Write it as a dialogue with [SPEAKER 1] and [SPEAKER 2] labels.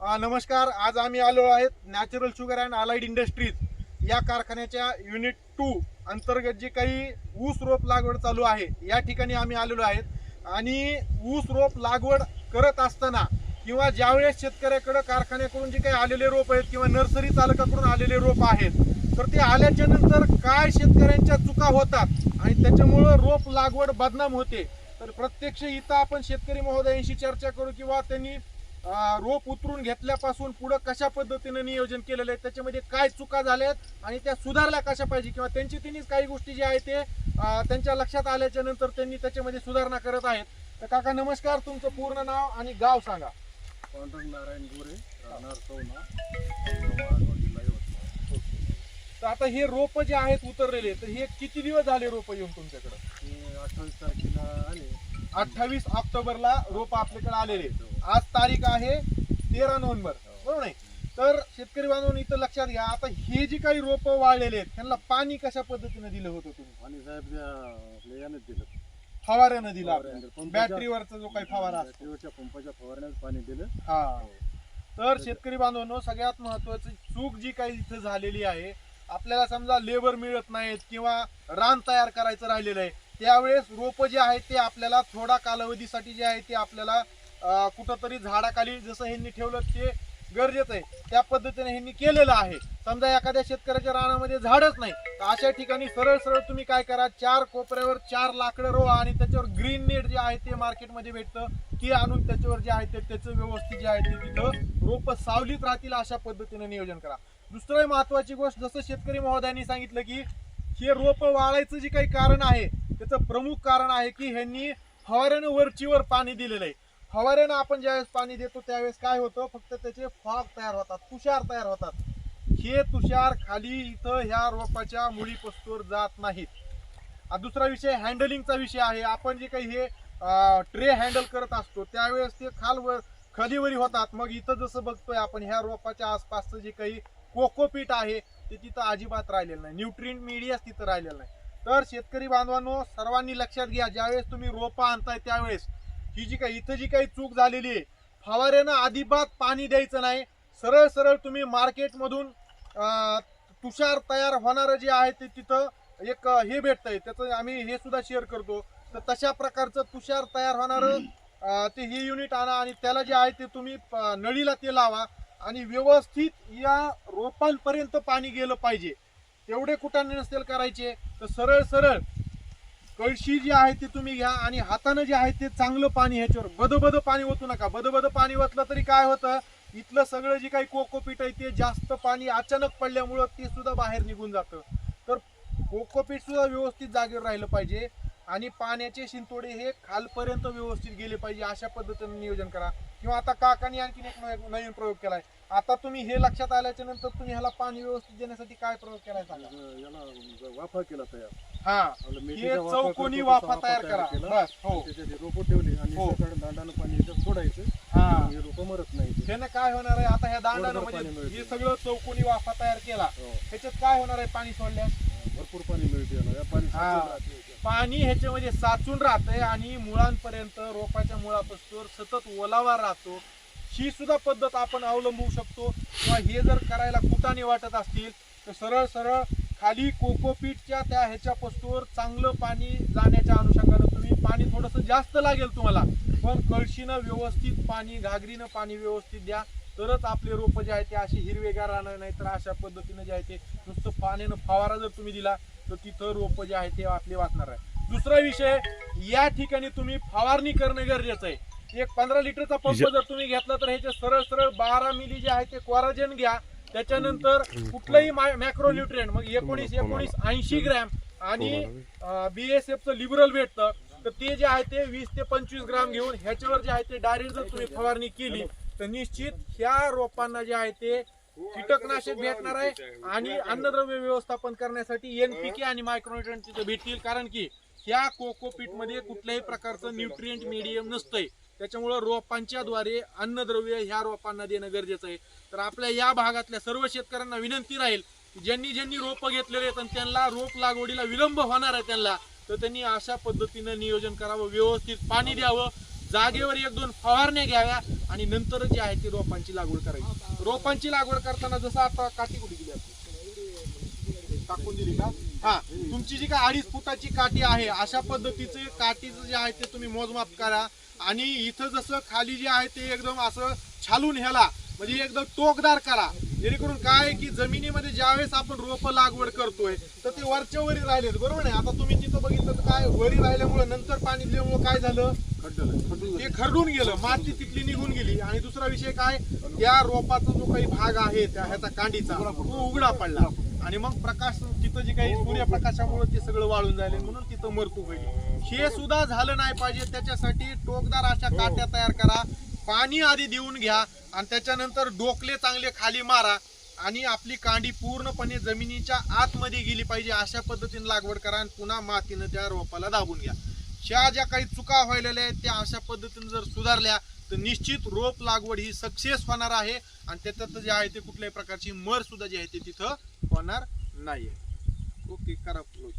[SPEAKER 1] नमस्कार. आज आम्ही आलो आहेत natural sugar and allied industries या कारखान्याच्या युनिट 2 अंतर्गत जे काही ऊस रोप लागवड चालू आहे या ठिकाणी आम्ही आलेलो आहेत। आणि ऊस रोप लागवड करत असताना किंवा ज्यावेळेस शेतकऱ्याकडे कारखान्याकडून जे काही आलेले रोप आहेत किंवा नर्सरी चालकाकडून आलेले रोप आहेत तर ते आल्याच्या नंतर काय शेतकऱ्यांच्या चुका होतात आणि त्याच्यामुळे रोप लागवड बदनाम होते। तर प्रत्यक्ष इथं आपण शेतकरी महोदयांशी चर्चा करू किंवा त्यांनी रोप उतरून घेतल्यापासून पुढे कशा पद्धतीने नियोजन केलेलं आहे, त्याच्यामध्ये काय चुका झाल्यात आणि त्या सुधारल्या कशा पाहिजे किंवा त्यांनीच काही गोष्टी जे आहेत ते त्यांच्या लक्षात आल्याच्या नंतर त्यांनी त्याच्यामध्ये सुधारणा करत आहेत। तर काका नमस्कार, तुमचं पूर्ण नाव आणि गाव सांगा।
[SPEAKER 2] पांडुरंग नारायण गोरे, राहणार सौना।
[SPEAKER 1] तर आता हे रोप जे आहेत उतरलेले तर हे किती दिवस झाले रोप येऊन तुमच्याकडे?
[SPEAKER 2] 28 तारखेला आले,
[SPEAKER 1] 28 ऑक्टोबरला रोप आपल्याकडे आलेले। आज तारीख आहे 13 नोव्हेंबर, बरोबर नाही? तर शेतकरी बांधवांनी इथं लक्षात घ्या, आता हे जी काही रोप वाळलेले आहेत त्यांना पाणी कशा पद्धतीने दिलं होतं तुम्ही?
[SPEAKER 2] आणि साहेब आपल्या याने दिलं,
[SPEAKER 1] फवाऱ्यानं दिला,
[SPEAKER 2] पंपाच्या-
[SPEAKER 1] बॅटरीवरचा जो काही फवारा असतो
[SPEAKER 2] बॅटरीवरच्या पंपाच्या फवारण्यात पाणी दिलं।
[SPEAKER 1] हा। तर शेतकरी बांधवांनो, सगळ्यात महत्वाची चूक जी काही इथं झालेली आहे, आपल्याला समजा लेबर मिळत नाहीत किंवा रान तयार करायचं राहिलेलं आहे, त्यावेळेस रोप जे आहेत ते आपल्याला थोडा कालावधीसाठी जे आहे ते आपल्याला कुठंतरी झाडाखाली जसं ह्यांनी ठेवलं ते गरजेचं आहे त्या पद्धतीने ह्यांनी केलेलं आहे। समजा एखाद्या शेतकऱ्याच्या रानामध्ये झाडच नाही तर अशा ठिकाणी सरळ सरळ तुम्ही काय करा, 4 कोपऱ्यावर 4 लाकडं रोवा आणि त्याच्यावर ग्रीन नेट जे आहे ते मार्केटमध्ये भेटतं ते आणून त्याच्यावर जे आहे ते त्याचं व्यवस्थित जे आहे ते तिथं रोप सावलीत राहतील अशा पद्धतीने नियोजन करा। दुसरं महत्वाची गोष्ट, जसं शेतकरी महोदयांनी सांगितलं की हे रोप वाळायचं जे काही कारण आहे त्याचं प्रमुख कारण आहे की ह्यांनी फवाऱ्यानं वरचीवर पाणी दिलेलं आहे। फवाऱ्यानं आपण ज्यावेळेस पाणी देतो त्यावेळेस काय होतं, फक्त त्याचे फॉग तयार होतात, तुषार तयार होतात। हे तुषार खाली इथं ह्या रोपाच्या मुळीपासून जात नाहीत। दुसरा विषय हँडलिंगचा विषय आहे। आपण जे काही हे ट्रे हँडल करत असतो त्यावेळेस ते खालीवरी होतात। मग इथं जसं बघतोय आपण ह्या रोपाच्या आसपासचं जे काही कोकोपीट आहे ते तिथं अजिबात राहिलेलं नाही, न्यूट्रिएंट मीडियाच तिथं राहिलेलं नाही। तर शेतकरी बांधवांनो, सर्वांनी लक्षात घ्या, ज्यावेळेस तुम्ही रोपं आणताय त्यावेळेस ही जी काही इथं जी काही चूक झालेली आहे, फवाऱ्यानं अजिबात पाणी द्यायचं नाही। सरळ सरळ तुम्ही मार्केटमधून तुषार तयार होणारं जे आहे ते तिथं एक हे भेटतंय, त्याचं आम्ही हे सुद्धा शेअर करतो। तर तशा प्रकारचं तुषार तयार होणारं ते हे युनिट आणा आणि त्याला जे आहे ते तुम्ही नळीला ते लावा आणि व्यवस्थित या रोपांपर्यंत पाणी गेलं पाहिजे। तेवढे कुटाने नसेल करायचे तर सरळ सरळ कळशी जी आहे ती तुम्ही घ्या आणि हाताने जे आहे ते चांगलं पाणी ह्याच्यावर बदबद पाणी ओतू नका। बदबद पाणी ओतलं तरी काय होतं, इथलं सगळं जे काही कोकोपीट आहे ते जास्त पाणी अचानक पडल्यामुळं ते सुद्धा बाहेर निघून जातं। तर कोकोपीट सुद्धा व्यवस्थित जागेवर राहिलं पाहिजे आणि पाण्याचे शिंतोडे हे खालपर्यंत व्यवस्थित गेले पाहिजे अशा पद्धतीने नियोजन करा। किंवा आता काकांनी आणखीन एक नवीन प्रयोग केलाय, आता तुम्ही हे लक्षात आल्याच्या नंतर तुम्ही ह्याला पाणी व्यवस्थित देण्यासाठी काय प्रयोग केलाय सांगा?
[SPEAKER 2] याला वाफा केला तयार,
[SPEAKER 1] हा, हे चौकोनी वाफा तयार करा बस। हो,
[SPEAKER 2] त्याच्यात रोपं ठेवली आणि
[SPEAKER 1] हो,
[SPEAKER 2] दांडानं पाणी याच्यात सोडायचं,
[SPEAKER 1] हा,
[SPEAKER 2] हे रोपं मरत नाही।
[SPEAKER 1] त्यानं काय होणार आहे, आता ह्या दांडानं
[SPEAKER 2] थोडं पाणी
[SPEAKER 1] म्हणजे
[SPEAKER 2] मिळतं।
[SPEAKER 1] हे सगळं चौकोनी वाफा तयार केला, ह्याच्यात काय होणार आहे, पाणी सोडल्यास
[SPEAKER 2] भरपूर पाणी मिळते याला, या पाणी
[SPEAKER 1] हा,
[SPEAKER 2] साचून राहते याच्यात।
[SPEAKER 1] पाणी ह्याच्यामध्ये साचून राहतंय आणि मुळांपर्यंत रोपाच्या मुळापासून सतत ओलावा राहतो। ही सुद्धा पद्धत आपण अवलंबू शकतो। किंवा हे जर करायला कुटाने वाटत असतील तर सरळ सरळ खाली कोकोपीटच्या त्या ह्याच्या पस्तूर चांगलं पाणी जाण्याच्या अनुषंगानं तुम्ही पाणी थोडंसं जास्त लागेल तुम्हाला, पण कळशीनं व्यवस्थित पाणी, घागरीनं पाणी व्यवस्थित द्या, तरच आपले रोपं जे आहे ते अशी हिरवेगार राहणार नाही। तर अशा पद्धतीनं जे आहे ते नुसतं पाण्यानं फवारा जर तुम्ही दिला तर तिथं रोपं जे आहे ते आपले वाचणार आहे। दुसरा विषय, या ठिकाणी तुम्ही फवारणी करणं गरजेचं आहे। एक 15 लिटरचा पंप जर तुम्ही घेतला तर ह्याचे सरळ सरळ 12 मिली जे आहे ते कोराजेन घ्या, त्याच्यानंतर कुठलंही मॅक्रोन्यूट्रिएंट, मग 19 80 ग्रॅम आणि BSFचं लिबरल भेटतं, तर ते जे आहे ते 20 ते 25 ग्रॅम घेऊन ह्याच्यावर जे आहे ते डायरेक्ट जर तुम्ही फवारणी केली तर निश्चित ह्या रोपांना जे आहे ते कीटकनाशक भेटणार आहे आणि अन्नद्रव्य व्यवस्थापन करण्यासाठी NPK आणि मायक्रोन्यूट्रिएंट तिथे भेटतील। कारण की ह्या कोकोपीट मध्ये कुठल्याही प्रकारचं न्यूट्रिएंट मीडियम नसतंय, त्याच्यामुळे रोपांच्या द्वारे अन्नद्रव्य ह्या रोपांना देणं गरजेचं आहे। तर आपल्या या भागातल्या सर्व शेतकऱ्यांना विनंती राहील, ज्यांनी रोपं घेतलेले आहेत आणि त्यांना रोप लागवडीला विलंब होणार आहे त्यांना, तर त्यांनी अशा पद्धतीनं नियोजन करावं, व्यवस्थित पाणी द्यावं, जागेवर 1-2 फवारण्या घ्याव्या आणि नंतर जी आहे ती रोपांची लागवड करायची. रोपांची लागवड करताना जसं आता काठी कुठे गेली आपली? टाकून दिली का? हा, तुमची जी काय 2.5 फुटाची काठी आहे अशा पद्धतीचे काठीचं जे आहे ते तुम्ही मोजमाप करा. आणि इथं जसं खाली जे आहे ते एकदम असं छालून ह्याला म्हणजे एकदम टोकदार करा, जेणेकरून काय की जमिनीमध्ये ज्यावेळेस आपण रोप लागवड करतोय तर ते वरच्या वरी राहिलेत, बरोबर आहे. आता तुम्ही तिथं बघितलं तर काय वरी राहिल्यामुळे नंतर पाणी दिल्यामुळे काय झालं, ते खरडून गेलं, माती तिथली निघून गेली. आणि दुसरा विषय काय, त्या रोपाचा जो काही भाग आहे त्या ह्याचा कांडीचा तो उघडा पडला आणि मग प्रकाश तिथं जे काही सूर्यप्रकाशामुळे ते सगळं वाळून जायले म्हणून तिथं मरतूक होईल. हे सुद्धा झालं नाही पाहिजे, त्याच्यासाठी टोकदार अशा काट्या तयार करा, पाणी आधी देऊन घ्या आणि त्याच्यानंतर डोकले चांगले खाली मारा आणि आपली कांडी पूर्णपणे जमिनीच्या आतमध्ये गेली पाहिजे अशा पद्धतीने लागवड करा आणि पुन्हा मातीनं त्या रोपाला दाबून घ्या. ह्या ज्या काही चुका व्हायलेल्या आहेत त्या अशा पद्धतीने जर सुधारल्या तर निश्चित रोप लागवड ही सक्सेस होणार आहे आणि त्याच्यात जे आहे ते कुठल्याही प्रकारची मर सुद्धा जी आहे ते तिथं होणार नाहीये. ओके, करा क्लोज.